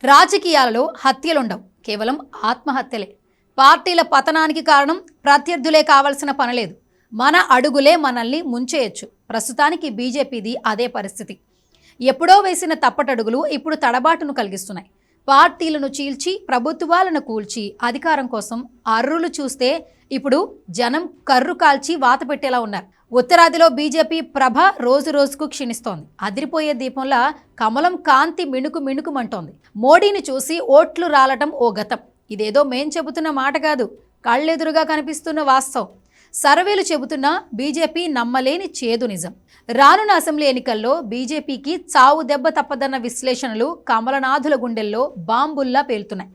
రాజకీయాలలో హత్యలుండవు, కేవలం ఆత్మహత్యలే. పార్టీల పతనానికి కారణం ప్రత్యర్థులే కావాల్సిన పనిలేదు. మన అడుగులే మనల్ని ముంచేయచ్చు. ప్రస్తుతానికి బీజేపీది అదే పరిస్థితి. ఎప్పుడో వేసిన తప్పటడుగులు ఇప్పుడు తడబాటును కలిగిస్తున్నాయి. పార్టీలను చీల్చి ప్రభుత్వాలను కూల్చి అధికారం కోసం అర్రులు చూస్తే ఇప్పుడు జనం కర్రు కాల్చి వాత పెట్టేలా ఉన్నారు. ఉత్తరాదిలో బీజేపీ ప్రభ రోజు రోజుకు క్షీణిస్తోంది. అదిరిపోయే దీపంలా కమలం కాంతి మిణుకు మిణుకుమంటోంది. మోడీని చూసి ఓట్లు రాలటం ఓ గతం. ఇదేదో మేం చెబుతున్న మాట కాదు, కళ్ళెదురుగా కనిపిస్తున్న వాస్తవం. సర్వేలు చెబుతున్నా బీజేపీ నమ్మలేని చేదు నిజం. రానున్న అసెంబ్లీ ఎన్నికల్లో బీజేపీకి చావు దెబ్బ తప్పదన్న విశ్లేషణలు కమలనాథుల గుండెల్లో బాంబుల్లా పేలుతున్నాయి.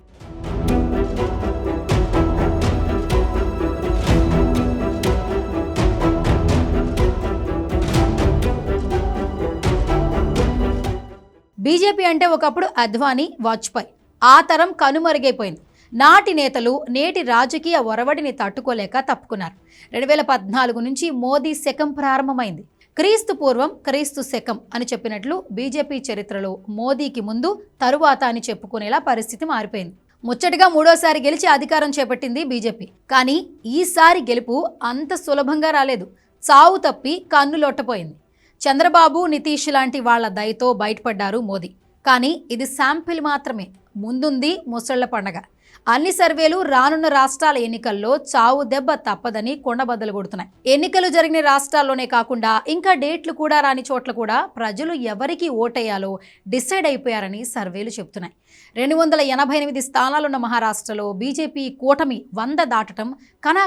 బీజేపీ అంటే ఒకప్పుడు అద్వానీ, వాజ్పేయి. ఆ తరం కనుమరుగైపోయింది. నాటి నేతలు నేటి రాజకీయ ఒరవడిని తట్టుకోలేక తప్పుకున్నారు. 2014 నుంచి మోదీ శకం ప్రారంభమైంది. క్రీస్తు పూర్వం క్రీస్తు శకం అని చెప్పినట్లు బీజేపీ చరిత్రలో మోదీకి ముందు తరువాత అని చెప్పుకునేలా పరిస్థితి మారిపోయింది. ముచ్చటగా మూడోసారి గెలిచి అధికారం చేపట్టింది బీజేపీ. కానీ ఈసారి గెలుపు అంత సులభంగా రాలేదు. చావు తప్పి కన్నులొట్టపోయింది. చంద్రబాబు, నితీష్ లాంటి వాళ్ల దయతో బయటపడ్డారు మోదీ. కానీ ఇది శాంపిల్ మాత్రమే. ముందుంది ముసళ్ల పండగ. అన్ని సర్వేలు రానున్న రాష్ట్రాల ఎన్నికల్లో చావు దెబ్బ తప్పదని కొండబద్దలు కొడుతున్నాయి. ఎన్నికలు జరిగిన రాష్ట్రాల్లోనే కాకుండా ఇంకా డేట్లు కూడా రాని చోట్ల కూడా ప్రజలు ఎవరికి ఓటేయాలో డిసైడ్ అయిపోయారని సర్వేలు చెబుతున్నాయి. 288 స్థానాలున్న మహారాష్ట్రలో బీజేపీ కూటమి 100 దాటడం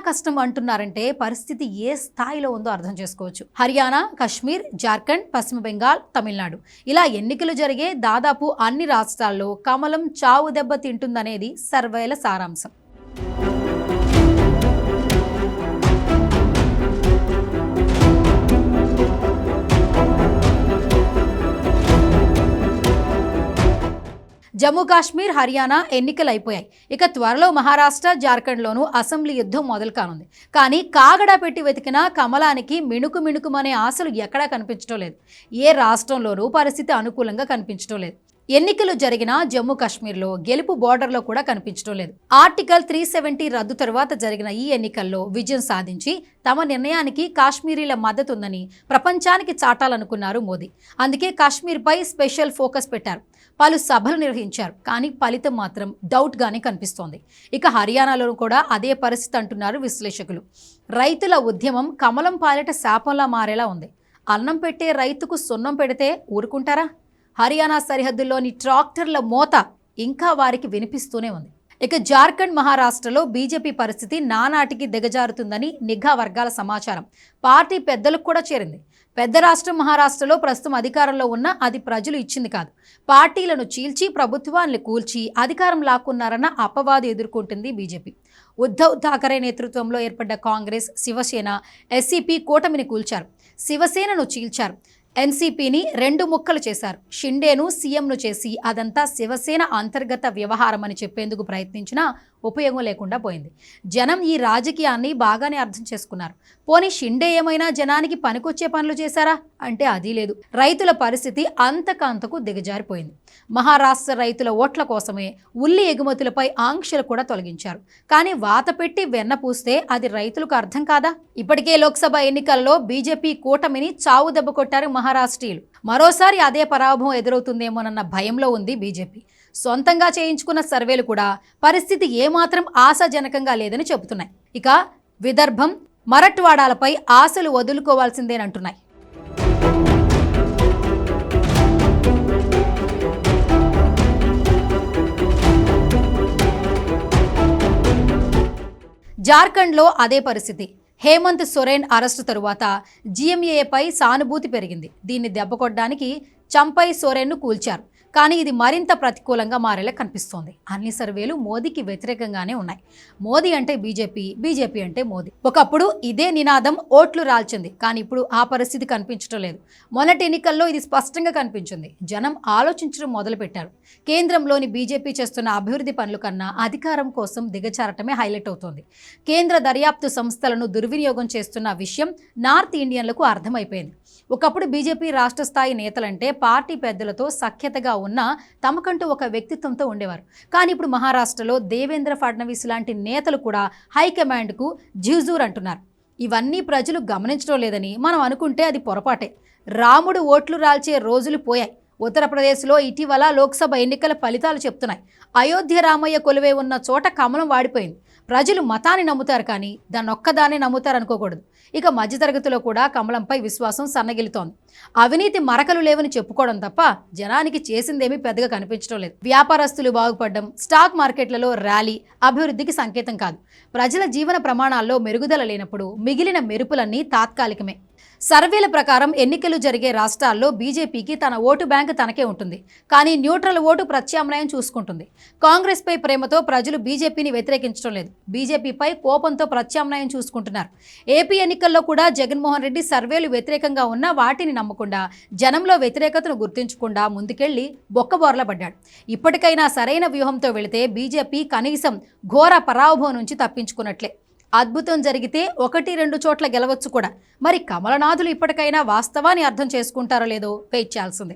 కష్టం అంటున్నారంటే పరిస్థితి ఏ స్థాయిలో ఉందో అర్థం చేసుకోవచ్చు. హర్యానా, కశ్మీర్, జార్ఖండ్, పశ్చిమ బెంగాల్, తమిళనాడు ఇలా ఎన్నికలు జరిగే దాదాపు అన్ని రాష్ట్రాల్లో కమలం చావు దెబ్బ తింటుందనేది సర్వేల సారాంశం. జమ్మూ కాశ్మీర్, హర్యానా ఎన్నికలు అయిపోయాయి. ఇక త్వరలో మహారాష్ట్ర, జార్ఖండ్లోనూ అసెంబ్లీ యుద్ధం మొదలు కానుంది. కానీ కాగడా పెట్టి వెతికినా కమలానికి మిణుకుమనే ఆశలు ఎక్కడా కనిపించడం లేదు. ఏ రాష్ట్రంలోనూ పరిస్థితి అనుకూలంగా కనిపించడం లేదు. ఎన్నికలు జరిగిన జమ్మూ కాశ్మీర్లో గెలుపు బోర్డర్లో కూడా కనిపించడం లేదు. ఆర్టికల్ 370 రద్దు తరువాత జరిగిన ఈ ఎన్నికల్లో విజయం సాధించి తమ నిర్ణయానికి కాశ్మీరీల మద్దతు ఉందని ప్రపంచానికి చాటాలనుకున్నారు మోదీ. అందుకే కాశ్మీర్పై స్పెషల్ ఫోకస్ పెట్టారు. పలు సభలు నిర్వహించారు. కానీ ఫలితం మాత్రం డౌట్గానే కనిపిస్తోంది. ఇక హర్యానాలో కూడా అదే పరిస్థితి అంటున్నారు విశ్లేషకులు. రైతుల ఉద్యమం కమలం పాలిట శాపంలా మారేలా ఉంది. అన్నం పెట్టే రైతుకు సున్నం పెడితే ఊరుకుంటారా? హర్యానా సరిహద్దుల్లోని ట్రాక్టర్ల మోత ఇంకా వారికి వినిపిస్తూనే ఉంది. ఇక జార్ఖండ్, మహారాష్ట్రలో బీజేపీ పరిస్థితి నానాటికి దిగజారుతుందని నిఘా వర్గాల సమాచారం. పార్టీ పెద్దలకు కూడా చేరింది. పెద్ద రాష్ట్రం మహారాష్ట్రలో ప్రస్తుతం అధికారంలో ఉన్న అది ప్రజలు ఇచ్చింది కాదు. పార్టీలను చీల్చి ప్రభుత్వాన్ని కూల్చి అధికారం లాక్కున్నారన్న అపవాదు ఎదుర్కొంటుంది బీజేపీ. ఉద్ధవ్ ఠాకరే నేతృత్వంలో ఏర్పడ్డ కాంగ్రెస్, శివసేన, ఎస్సీపీ కూటమిని కూల్చారు. శివసేనను చీల్చారు. ఎన్సీపీని 2 ముక్కలు చేశారు. షిండేను సీఎంను చేసి అదంతా శివసేన అంతర్గత వ్యవహారం అని చెప్పేందుకు ప్రయత్నించినా ఉపయోగం లేకుండా పోయింది. జనం ఈ రాజకీయాన్ని బాగానే అర్థం చేసుకున్నారు. పోనీ షిండే ఏమైనా జనానికి పనికొచ్చే పనులు చేశారా అంటే అది లేదు. రైతుల పరిస్థితి అంతకంతకు దిగజారిపోయింది. మహారాష్ట్ర రైతుల ఓట్ల కోసమే ఉల్లి ఎగుమతులపై ఆంక్షలు కూడా తొలగించారు. కానీ వాత పెట్టి వెన్న పూస్తే అది రైతులకు అర్థం కాదా? ఇప్పటికే లోక్సభ ఎన్నికల్లో బీజేపీ కూటమిని చావు దెబ్బ కొట్టారు మహారాష్ట్రీయులు. మరోసారి అదే పరాభవం ఎదురవుతుందేమోనన్న భయంలో ఉంది బీజేపీ. సొంతంగా చేయించుకున్న సర్వేలు కూడా పరిస్థితి ఏమాత్రం ఆశాజనకంగా లేదని చెబుతున్నాయి. ఇక విదర్భం, మరఠ్వాడాలపై ఆశలు వదులుకోవాల్సిందేనంటున్నాయి. జార్ఖండ్లో అదే పరిస్థితి. హేమంత్ సోరెన్ అరెస్టు తరువాత జీఎంఏపై సానుభూతి పెరిగింది. దీన్ని దెబ్బకొట్టడానికి చంపై సోరెన్ను కూల్చారు. కానీ ఇది మరింత ప్రతికూలంగా మారేలా కనిపిస్తోంది. అన్ని సర్వేలు మోదీకి వ్యతిరేకంగానే ఉన్నాయి. మోదీ అంటే బీజేపీ, బీజేపీ అంటే మోదీ. ఒకప్పుడు ఇదే నినాదం ఓట్లు రాల్చింది. కానీ ఇప్పుడు ఆ పరిస్థితి కనిపించడం లేదు. మొన్నటి ఎన్నికల్లో ఇది స్పష్టంగా కనిపించింది. జనం ఆలోచించడం మొదలుపెట్టారు. కేంద్రంలోని బీజేపీ చేస్తున్న అభివృద్ధి పనుల కన్నా అధికారం కోసం దిగజారటమే హైలైట్ అవుతోంది. కేంద్ర దర్యాప్తు సంస్థలను దుర్వినియోగం చేస్తున్న విషయం నార్త్ ఇండియన్లకు అర్థమైపోయింది. ఒకప్పుడు బీజేపీ రాష్ట్ర స్థాయి నేతలంటే పార్టీ పెద్దలతో సఖ్యతగా ఉన్నా తమకంటూ ఒక వ్యక్తిత్వంతో ఉండేవారు. కానీ ఇప్పుడు మహారాష్ట్రలో దేవేంద్ర ఫడ్నవీస్ లాంటి నేతలు కూడా హైకమాండ్కు జ్యూజూర్ అంటున్నారు. ఇవన్నీ ప్రజలు గమనించడం లేదని మనం అనుకుంటే అది పొరపాటే. రాముడు ఓట్లు రాల్చే రోజులు పోయాయి. ఉత్తరప్రదేశ్లో ఇటీవల లోక్సభ ఎన్నికల ఫలితాలు చెప్తున్నాయి. అయోధ్య రామయ్య కొలువై ఉన్న చోట కమలం వాడిపోయింది. ప్రజలు మతాన్ని నమ్ముతారు కానీ దాన్ని ఒక్కదాన్ని నమ్ముతారు అనుకోకూడదు. ఇక మధ్యతరగతిలో కూడా కమలంపై విశ్వాసం సన్నగిలుతోంది. అవినీతి మరకలు లేవని చెప్పుకోవడం తప్ప జనానికి చేసిందేమీ పెద్దగా కనిపించడం లేదు. వ్యాపారస్తులు బాగుపడడం, స్టాక్ మార్కెట్లలో ర్యాలీ అభివృద్ధికి సంకేతం కాదు. ప్రజల జీవన ప్రమాణాల్లో మెరుగుదల లేనప్పుడు మిగిలిన మెరుపులన్నీ తాత్కాలికమే. సర్వేల ప్రకారం ఎన్నికలు జరిగే రాష్ట్రాల్లో బీజేపీకి తన ఓటు బ్యాంకు తనకే ఉంటుంది. కానీ న్యూట్రల్ ఓటు ప్రత్యామ్నాయం చూసుకుంటుంది. కాంగ్రెస్పై ప్రేమతో ప్రజలు బీజేపీని వ్యతిరేకించడం లేదు. బీజేపీపై కోపంతో ప్రత్యామ్నాయం చూసుకుంటున్నారు. ఏపీ ఎన్నికల్లో కూడా జగన్మోహన్ రెడ్డి సర్వేలు వ్యతిరేకంగా ఉన్నా వాటిని నమ్మకుండా, జనంలో వ్యతిరేకతను గుర్తించకుండా ముందుకెళ్లి బొక్కబోర్ల పడ్డాడు. ఇప్పటికైనా సరైన వ్యూహంతో వెళితే బీజేపీ కనీసం ఘోర పరాభవం నుంచి తప్పించుకున్నట్లే. అద్భుతం జరిగితే 1-2 చోట్ల గెలవచ్చు కూడా. మరి కమలనాథులు ఇప్పటికైనా వాస్తవాన్ని అర్థం చేసుకుంటారో లేదో వెయిట్ చేయాల్సిందే.